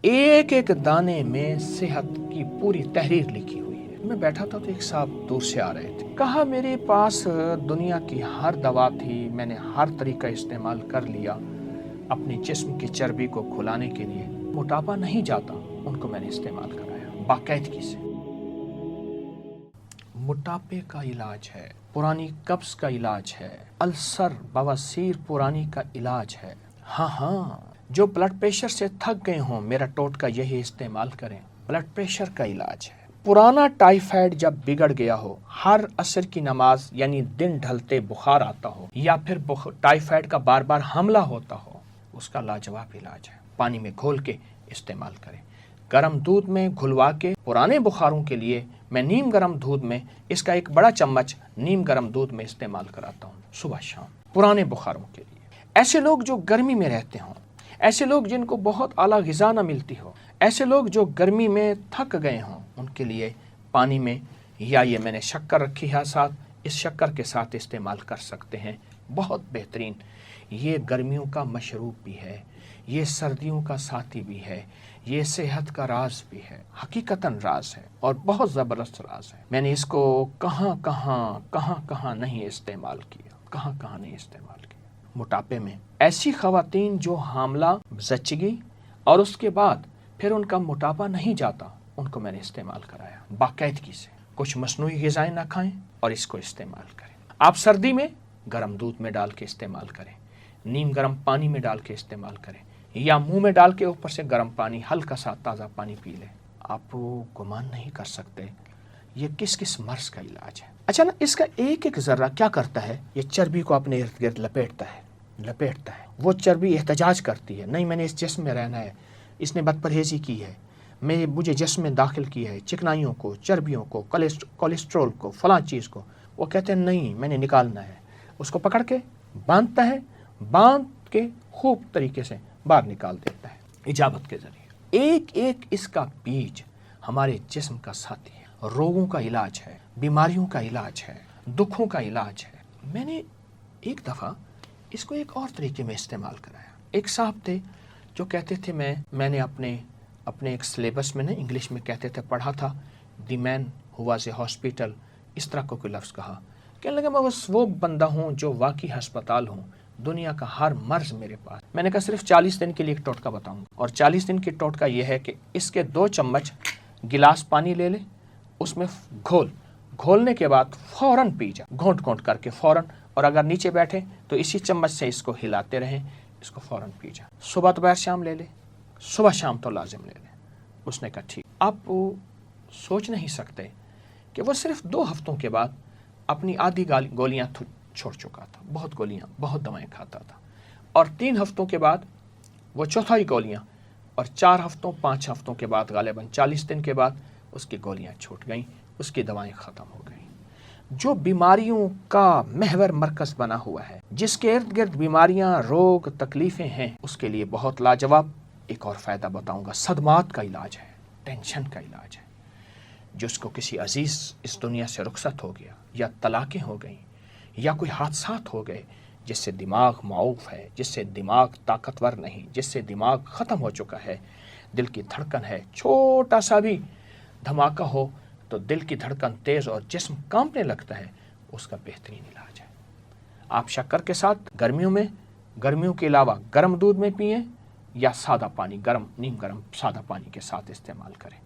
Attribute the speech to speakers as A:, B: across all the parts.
A: ایک ایک دانے میں صحت کی پوری تحریر لکھی ہوئی ہے۔ میں بیٹھا تھا تو ایک صاحب دور سے آ رہے تھے، کہا میرے پاس دنیا کی ہر دوا تھی، میں نے ہر طریقہ استعمال کر لیا اپنے جسم کی چربی کو کھلانے کے لیے، موٹاپا نہیں جاتا، ان کو میں نے استعمال کرایا باقاعدگی سے۔ موٹاپے کا علاج ہے، پرانی قبض کا علاج ہے، السر بواسیر پرانی کا علاج ہے۔ ہاں، جو بلڈ پریشر سے تھک گئے ہوں، میرا ٹوٹکا یہی استعمال کریں، بلڈ پریشر کا علاج ہے۔ پرانا ٹائیفائڈ جب بگڑ گیا ہو، ہر عصر کی نماز یعنی دن ڈھلتے بخار آتا ہو، یا پھر ٹائیفائڈ کا بار بار حملہ ہوتا ہو، اس کا لاجواب علاج ہے، پانی میں گھول کے استعمال کریں۔ گرم دودھ میں گھلوا کے پرانے بخاروں کے لیے میں نیم گرم دودھ میں اس کا ایک بڑا چمچ نیم گرم دودھ میں استعمال کراتا ہوں صبح شام، پرانے بخاروں کے لیے۔ ایسے لوگ جو گرمی میں رہتے ہوں، ایسے لوگ جن کو بہت اعلیٰ غذا نہ ملتی ہو، ایسے لوگ جو گرمی میں تھک گئے ہوں، ان کے لیے پانی میں یا یہ میں نے شکر رکھی ہے ساتھ، اس شکر کے ساتھ استعمال کر سکتے ہیں، بہت بہترین۔ یہ گرمیوں کا مشروب بھی ہے، یہ سردیوں کا ساتھی بھی ہے، یہ صحت کا راز بھی ہے، حقیقتاً راز ہے اور بہت زبردست راز ہے۔ میں نے اس کو کہاں نہیں استعمال کیا۔ موٹاپے میں ایسی خواتین جو حاملہ زچگی اور اس کے بعد پھر ان کا موٹاپا نہیں جاتا، ان کو میں نے استعمال کرایا باقاعدگی سے۔ کچھ مصنوعی غذائیں نہ کھائیں اور اس کو استعمال کریں۔ آپ سردی میں گرم دودھ میں ڈال کے استعمال کریں، نیم گرم پانی میں ڈال کے استعمال کریں، یا منہ میں ڈال کے اوپر سے گرم پانی ہلکا سا تازہ پانی پی لیں۔ آپ گمان نہیں کر سکتے یہ کس مرض کا علاج ہے۔ اچھا نا، اس کا ایک ایک ذرہ کیا کرتا ہے، یہ چربی کو اپنے ارد گرد لپیٹتا ہے۔ وہ چربی احتجاج کرتی ہے، نہیں میں نے اس جسم میں رہنا ہے، اس نے بد پرہیزی کی ہے، مجھے جسم میں داخل کیا ہے چکنائیوں کو، چربیوں کو، کولیسٹرول کو، فلاں چیز کو۔ وہ کہتے ہیں نہیں میں نے نکالنا ہے، اس کو پکڑ کے باندھتا ہے، باندھ کے خوب طریقے سے باہر نکال دیتا ہے اجابت کے ذریعے۔ ایک ایک اس کا بیج ہمارے جسم کا ساتھی ہے، روگوں کا علاج ہے، بیماریوں کا علاج ہے، دکھوں کا علاج ہے۔ میں نے ایک دفعہ اس کو ایک اور طریقے میں استعمال کرایا۔ ایک صاحب تھے جو کہتے تھے میں نے اپنے ایک سلیبس میں انگلش میں کہتے تھے پڑھا تھا، دی مین ہو واز اے ہاسپٹل، اس طرح کو کوئی لفظ کہا، کہنے لگا میں بس وہ بندہ ہوں جو واقعی ہسپتال ہوں، دنیا کا ہر مرض میرے پاس۔ میں نے کہا صرف 40 دن کے لیے ایک ٹوٹکا بتاؤں گا، اور 40 دن کی ٹوٹکا یہ ہے کہ اس کے 2 چمچ گلاس پانی لے لے، اس میں گھولنے کے بعد فوراً پی جا، گھونٹ کر کے فوراً، اور اگر نیچے بیٹھے تو اسی چمچ سے اس کو ہلاتے رہیں، اس کو فوراً پی جا۔ صبح دوپہر شام لے لے، صبح شام تو لازم لے لے۔ اس نے کہا ٹھیک۔ آپ سوچ نہیں سکتے کہ وہ صرف 2 ہفتوں کے بعد اپنی آدھی گولیاں چھوڑ چکا تھا، بہت دوائیں کھاتا تھا، اور 3 ہفتوں کے بعد وہ چوتھائی گولیاں، اور 4 ہفتوں 5 ہفتوں کے بعد غالباً 40 دن کے بعد اس کی گولیاں چھوٹ گئیں، اس کی دوائیں ختم ہو گئیں۔ جو بیماریوں کا محور مرکز بنا ہوا ہے، جس کے ارد گرد بیماریاں، روگ، تکلیفیں ہیں، اس کے لیے بہت لاجواب ایک اور فائدہ بتاؤں گا۔ صدمات کا علاج ہے، ٹینشن کا علاج ہے۔ جس کو کسی عزیز اس دنیا سے رخصت ہو گیا، یا طلاقیں ہو گئیں، یا کوئی حادثات ہو گئے، جس سے دماغ معوف ہے، جس سے دماغ طاقتور نہیں، جس سے دماغ ختم ہو چکا ہے، دل کی دھڑکن ہے، چھوٹا سا بھی دھماکہ ہو تو دل کی دھڑکن تیز اور جسم کانپنے لگتا ہے، اس کا بہترین علاج ہے۔ آپ شکر کے ساتھ گرمیوں کے علاوہ گرم دودھ میں پئیں، یا سادہ پانی، نیم گرم سادہ پانی کے ساتھ استعمال کریں۔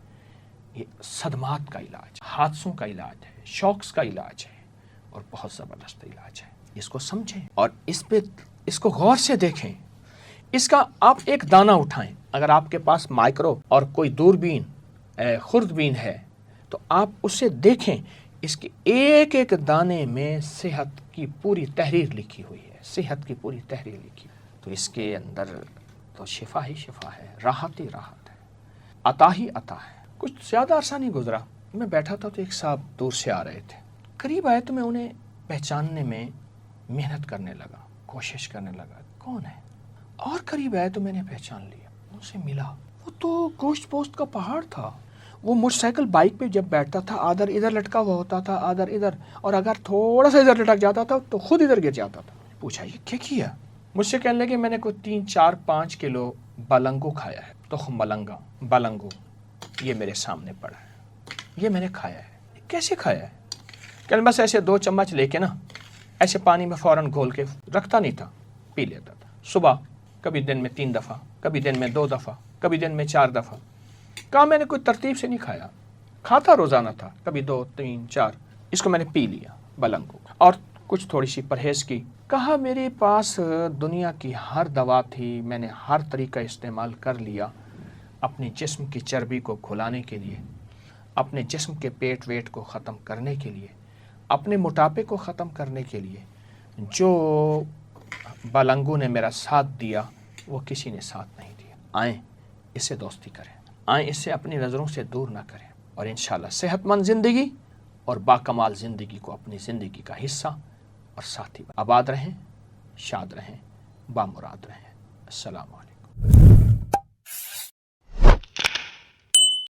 A: یہ صدمات کا علاج، حادثوں کا علاج ہے، شوکس کا علاج ہے، اور بہت زبردست علاج ہے۔ اس کو سمجھیں اور اس کو غور سے دیکھیں۔ اس کا آپ ایک دانہ اٹھائیں، اگر آپ کے پاس مائکرو اور کوئی دوربین خوردبین ہے تو آپ اسے دیکھیں، اس کے ایک ایک دانے میں صحت کی پوری تحریر لکھی ہوئی ہے، صحت کی پوری تحریر لکھی ہوئی۔ تو اس کے اندر تو شفا ہی شفا ہے، راحت ہی راحت ہے، عطا ہی عطا ہے۔ کچھ زیادہ عرصہ نہیں گزرا، میں بیٹھا تھا تو ایک صاحب دور سے آ رہے تھے، قریب آئے تو میں انہیں پہچاننے میں محنت کرنے لگا، کوشش کرنے لگا کون ہے، اور قریب آئے تو میں نے پہچان لیا، ان سے ملا۔ وہ تو گوشت پوست کا پہاڑ تھا۔ وہ موٹر سائیکل بائک پہ جب بیٹھتا تھا، آدھر ادھر لٹکا ہوا ہوتا تھا، آدھر ادھر، اور اگر تھوڑا سا ادھر لٹک جاتا تھا تو خود ادھر گر جاتا تھا۔ پوچھا یہ کیا کیا؟ مجھ سے کہنے لگے میں نے کوئی 3 4 5 کلو بالنگو کھایا ہے۔ تخم بلنگو یہ میرے سامنے پڑا ہے، یہ میں نے کھایا ہے۔ کیسے کھایا ہے؟ کہ بس ایسے 2 چمچ لے کے نا ایسے پانی میں فوراً گھول کے رکھتا نہیں تھا، پی لیتا تھا صبح، کبھی دن میں 3 دفعہ، کبھی دن میں 2 دفعہ، کبھی دن میں 4 دفعہ۔ کہا میں نے کوئی ترتیب سے نہیں کھایا، کھاتا روزانہ تھا، کبھی 2 3 4، اس کو میں نے پی لیا بلنگو، اور کچھ تھوڑی سی پرہیز کی۔ کہا میرے پاس دنیا کی ہر دوا تھی، میں نے ہر طریقہ استعمال کر لیا اپنے جسم کی چربی کو کھلانے کے لیے، اپنے جسم کے پیٹ ویٹ کو ختم کرنے کے لیے، اپنے موٹاپے کو ختم کرنے کے لیے۔ جو بلنگو نے میرا ساتھ دیا وہ کسی نے ساتھ نہیں دیا۔ آئیں اس سے دوستی کریں، آئیں اس سے اپنی نظروں سے دور نہ کریں، اور انشاءاللہ صحت مند زندگی اور باکمال زندگی کو اپنی زندگی کا حصہ اور ساتھی آباد رہیں، شاد رہیں، بامراد رہیں۔ السلام علیکم۔